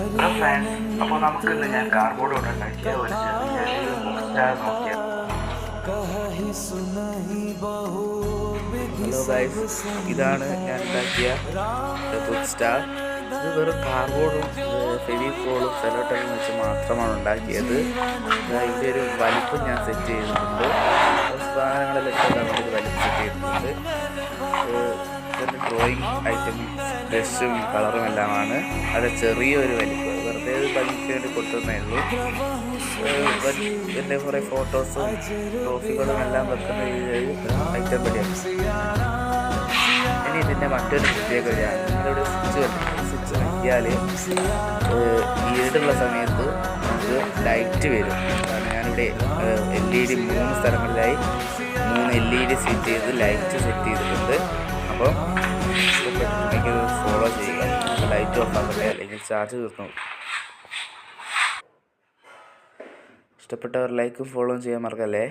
Hello friends, അപ്പോൾ നമുക്ക് ഇന്ന് ഞാൻ കാർഡ്ബോർഡ് കൊണ്ട് ഉണ്ടാക്കിയ ഒരു ചെറിയ ബുക്ക് സ്റ്റാർ നോക്കിയാൽ. ഹലോ ഗൈസ്, ഇതാണ് ഞാൻ ഉണ്ടാക്കിയ ബുക്ക് സ്റ്റാർ. ഇത് വെറും കാർഡ്ബോർഡും ഫെവിക്കോളും സെലോട്ടേപ്പും വെച്ച് മാത്രമാണ് ഉണ്ടാക്കിയത്. ഇതിൻ്റെ ഒരു വലിപ്പം ഞാൻ സെറ്റ് ചെയ്തിട്ടുണ്ട്. സാധനങ്ങളെല്ലാം നമുക്ക് വലിപ്പം സെറ്റ് ചെയ്തിട്ടുണ്ട്. ഡ്രോയിങ് ഐറ്റം ബ്രഷും കളറും എല്ലാമാണ്. അത് ചെറിയൊരു വലിപ്പം വെറുതെ ഭംഗിക്ക് വേണ്ടി കൊടുത്തതേ ഉള്ളൂ. എൻ്റെ കുറേ ഫോട്ടോസും ട്രോഫികളും എല്ലാം വെക്കുന്ന രീതിയിൽ ഐറ്റം പടിയാണ്. ഇനി ഇതിൻ്റെ മറ്റൊരു പ്രത്യേകതയാണ്, നിങ്ങളുടെ സ്വിച്ച് നോക്കിയാൽ ഈടുള്ള സമയത്ത് നമുക്ക് ലൈറ്റ് വരും. കാരണം ഞാനിവിടെ LED 3 സ്ഥലങ്ങളിലായി 3 LED സെറ്റ് ചെയ്ത് ലൈറ്റ് സെറ്റ് ചെയ്തിട്ടുണ്ട്. അപ്പം ഇഷ്ടപ്പെട്ടിട്ടുണ്ടെങ്കിൽ ഫോളോ ചെയ്യുക. ലൈറ്റ് ഓഫ് ആക്കട്ടെ, അല്ലെങ്കിൽ ചാർജ് തീർന്നു. ഇഷ്ടപ്പെട്ടവർ ലൈക്കും ഫോളോയും ചെയ്യാൻ മറക്കല്ലേ.